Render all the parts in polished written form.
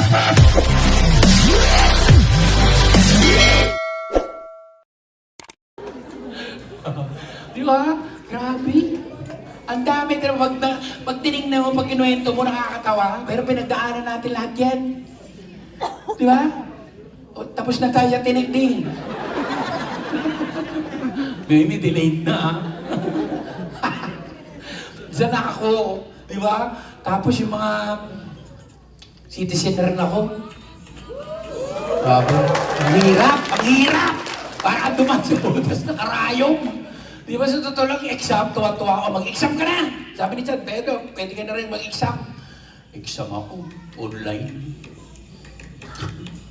Di ba? Grabe. Ang dami, pero pag tinignan mo, pag kinuwento mo, nakakatawa. Pero pinagdaanan natin lahat yan. Di ba? O, tapos na tayo sa tinigding. May delayed na, ah. Diyan ako, di ba? Tapos yung mga citizen rin ako. Grabe. Ang hirap! Ang hirap! Parang duman sa butas na karayong. Di ba sa totoo lang, exam, tuwa-tuwa ako, mag-exam ka na! Sabi ni Chad, Pedro, pwede ka na rin mag-exam. Exam ako, online.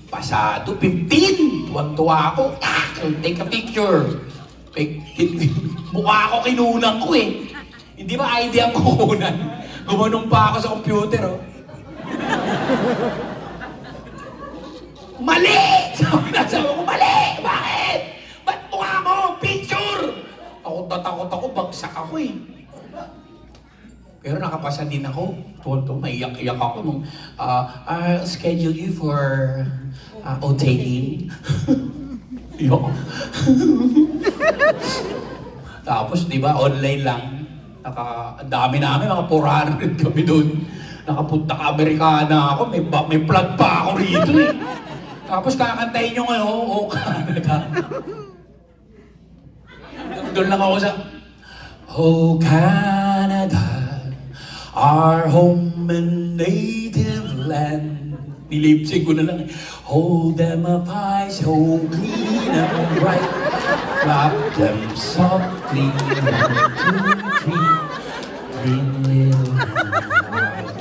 Pasado, 15! Tuwa-tuwa ako, take a picture. Mukha ako kinunan ko eh. Hindi ba idea ang kukunan? Gumanong pa ako sa computer, oh. Mali! Sabi ko, mali! Bakit? Ba't mukha mo? Picture! Takot ako, bagsak ako eh. Pero nakapasa din ako. Tuwan-tuwa, maiyak-iyak ako nung I'll schedule you for OTE. Yo. Tapos, di ba, online lang. Ang dami namin, mga 400 kami doon. Nakapunta ka Amerikana ako, may plug pa ako rito eh. Tapos kakantahin yung Oh Canada. Doon lang ako sa Oh Canada, our home and native land. Nilipsing ko na lang. Hold them up high, so clean and bright. Clap them softly, 1, 2, 3. Bring little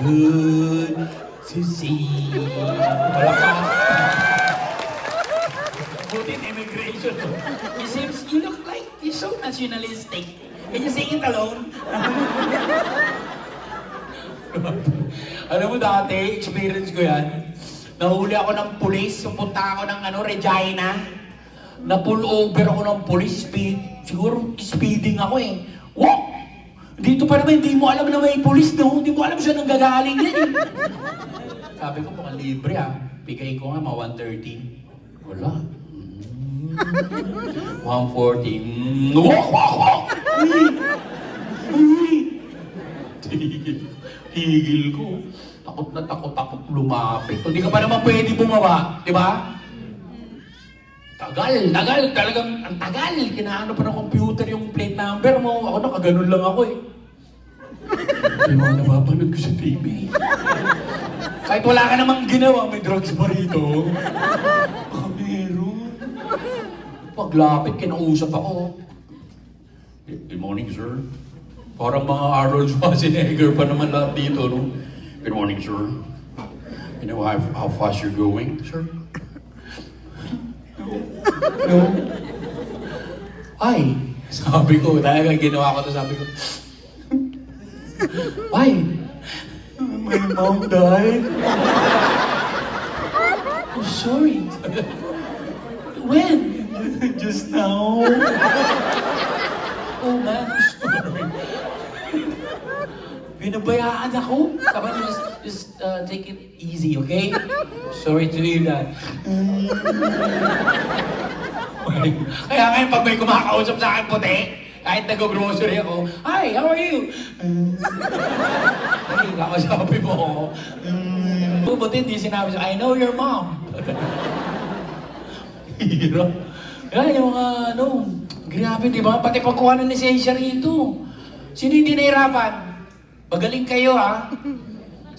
good to see. Wala ka. Butin immigration. You look like you're so nationalistic. Can you sing it alone? Alam mo dati, experience ko yan. Nahuli ako ng pulis, pupunta ako ng Regina. Na-pull over ako ng pulis, siguro speeding ako eh. Wow! Dito pa naman, hindi mo alam na may pulis, no? Hindi mo alam siya nang gagaling yan eh. Sabi ko, mukhang libre ah. Bigay ko nga, mga 130. Wala. 140. Wow! Tigil ko. Takot na takot lumapit. Hindi ka pa naman pwede bumaba, di ba? Tagal, talagang ang tagal. Kinaano pa ng computer yung plate number mo. Ako nakaganon lang ako eh. Yung mga napapanood ko sa TV. Kahit wala ka namang ginawa, may drugs pa rito. Meron. Paglapit, kinausap ako. Good morning, sir. Parang mga Arnold Schwarzenegger pa naman lahat dito, no? Good morning, sir. You know how fast you're going, sir? No. Ay, sabi ko, talaga ginawa ko to, sabi ko. Ay, my mom died. Oh, sorry. When? Just now. Oh man, sorry. Binabayaan ako. Sabi niyo, just take it easy, okay? Sorry to hear that. Kaya ngayon pag may kumakausap sa akin puti, kahit nag-grocery ako, hi, how are you? Ay, kakasabi mo ako. Buti hindi sinabi siya, I know your mom. Hirap. Kaya yung mga, grabe, di ba? Pati pagkuha ng lisensya rito. Sino hindi nahirapan? Magaling kayo, ha?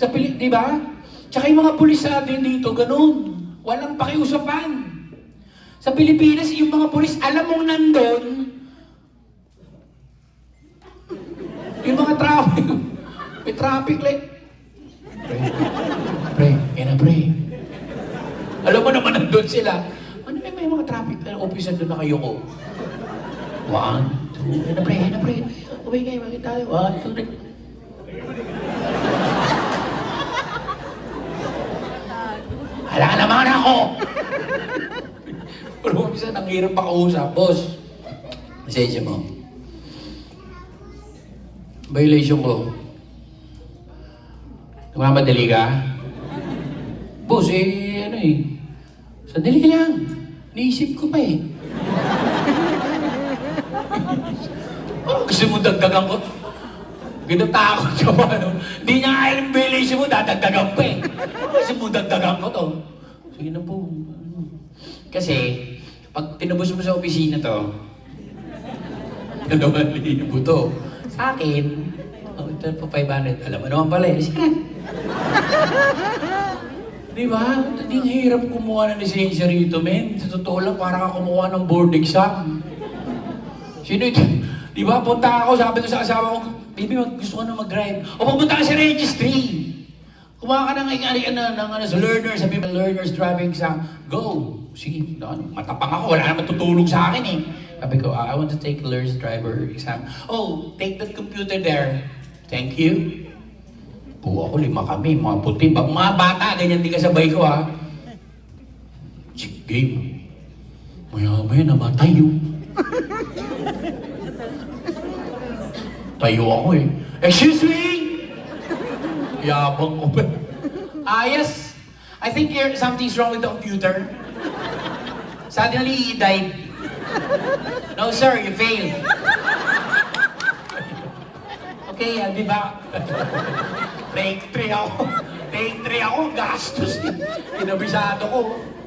Di ba? Tsaka yung mga pulis sa atin dito, ganun. Walang pakiusapan. Sa Pilipinas, yung mga pulis, alam mong nandun, yung mga traffic, may traffic light. Pre. Alam mo naman nandun sila. Ano may mga traffic na officer doon na kayo ko? 1, 2, pre. Uwi kayo, bakit tayo? 1, 2, 3. Hala naman ako! Pero minsan, ang hirap makausap. Boss, mesensya mo. Violation ko. Nagmamadali ka? Boss, ano sandali lang. Naisip ko pa eh. Oh, gusto mo dagdagan ko? Ginatakot ka ba, ano? Hindi niya kaya yung violation mo, dadagdagan pa eh. Gusto mo dagdagan ko to? Sige na po. Kasi, pag tinubos mo sa opisina to, 2,000 to. Sa akin, ito po 500. Alam mo naman pala eh. Sige na. Di ba? Hindi nga hirap kumuha ng lisensya rito, men. Sa totoo lang, parang ka kumuha ng board exam. Sino ito? Di ba? Punta ako, sabi ko sa asawa ko, baby, gusto ko na mag-drive. O pumunta ka sa registry. Kumuha ka ng sa learners, sabi mo, learners driving exam. Go! Sige, matapang ako, wala naman tutulong sa akin eh. Sabi ko, I want to take learner's driver exam. Oh, take that computer there. Thank you. Po ako, 5 kami, mga puti. Mga bata, ganyan din kasabay ko ha. Chick game. Maya-maya namatay yun. Tayo ako eh. Excuse me! Yabang ko ba? Yes. I think something's wrong with the computer. Suddenly, he died. No, sir, you failed. Okay, I'll be back. Take 3 ako. Take 3 ako, gastos. Kinabisado ko.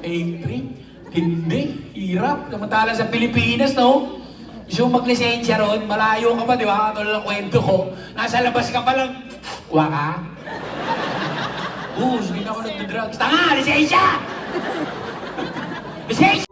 Take 3. Hindi, hirap. Samantala sa Pilipinas, no? Gusto mo maglisensya ron, malayo ka pa, di ba? Ito lang kwento ko. Nasa labas ka pa lang. Kuha ka? Hindi na ako nagdadrugs. Tanga! Lisensya! Lisensya!